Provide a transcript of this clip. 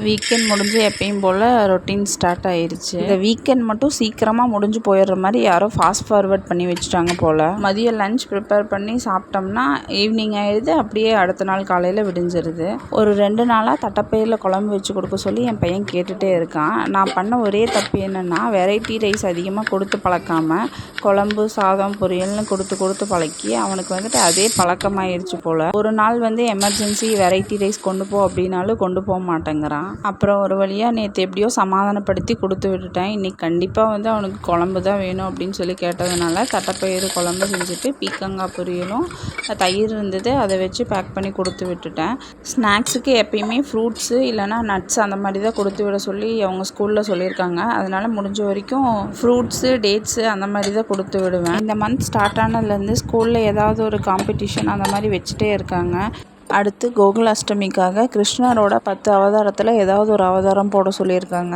Weekend முடிஞ்சு எப்பயும் போல் routine start ஆயிடுச்சு. இந்த வீக்கெண்ட் மட்டும் சீக்கிரமாக முடிஞ்சு போயிடுற மாதிரி யாரோ ஃபாஸ்ட் ஃபார்வர்ட் பண்ணி வச்சுட்டாங்க போல். மதியம் லஞ்ச் ப்ரிப்பேர் பண்ணி சாப்பிட்டோம்னா ஈவினிங் ஆயிடுது, அப்படியே அடுத்த நாள் காலையில் விடிஞ்சிருது. ஒரு 2 நாளாக தட்டைப்பயிரில் குழம்பு வச்சு கொடுக்க சொல்லி என் பையன் கேட்டுகிட்டே இருக்கான். நான் பண்ண ஒரே தப்பு என்னென்னா, வெரைட்டி ரைஸ் அதிகமாக கொடுத்து பழக்காமல் குழம்பு சாதம் பொரியல்னு கொடுத்து பழக்கி அவனுக்கு வந்துட்டு அதே பழக்கமாயிருச்சு போல். ஒரு நாள் எமர்ஜென்சி வெரைட்டி ரைஸ் கொண்டு போ அப்படின்னாலும் கொண்டு போக மாட்டேங்கிறான். அப்புறம் ஒரு வழியாக நேற்று எப்படியோ சமாதானப்படுத்தி கொடுத்து விட்டுட்டேன். இன்றைக்கி கண்டிப்பாக அவனுக்கு குழம்பு தான் வேணும் அப்படின்னு சொல்லி கேட்டதுனால தட்டைப்பயிறு குழம்பு செஞ்சுட்டு பீக்கங்காய் பொரியலும் தயிர் இருந்தது, அதை வச்சு பேக் பண்ணி கொடுத்து விட்டுட்டேன். ஸ்நாக்ஸுக்கு எப்பயுமே ஃப்ரூட்ஸு இல்லைனா நட்ஸ் அந்த மாதிரி தான் கொடுத்து விட சொல்லி அவங்க ஸ்கூலில் சொல்லியிருக்காங்க. அதனால் முடிஞ்ச வரைக்கும் ஃப்ரூட்ஸு டேட்ஸு அந்த மாதிரி தான் கொடுத்து விடுவேன். இந்த மந்த் ஸ்டார்ட் ஆனதுலேருந்து ஸ்கூலில் ஏதாவது ஒரு காம்படிஷன் அந்த மாதிரி வச்சுட்டே இருக்காங்க. அடுத்து கோகுலாஷ்டமிக்காக கிருஷ்ணரோட 10 அவதாரத்தில் ஏதாவது ஒரு அவதாரம் போட சொல்லியிருக்காங்க.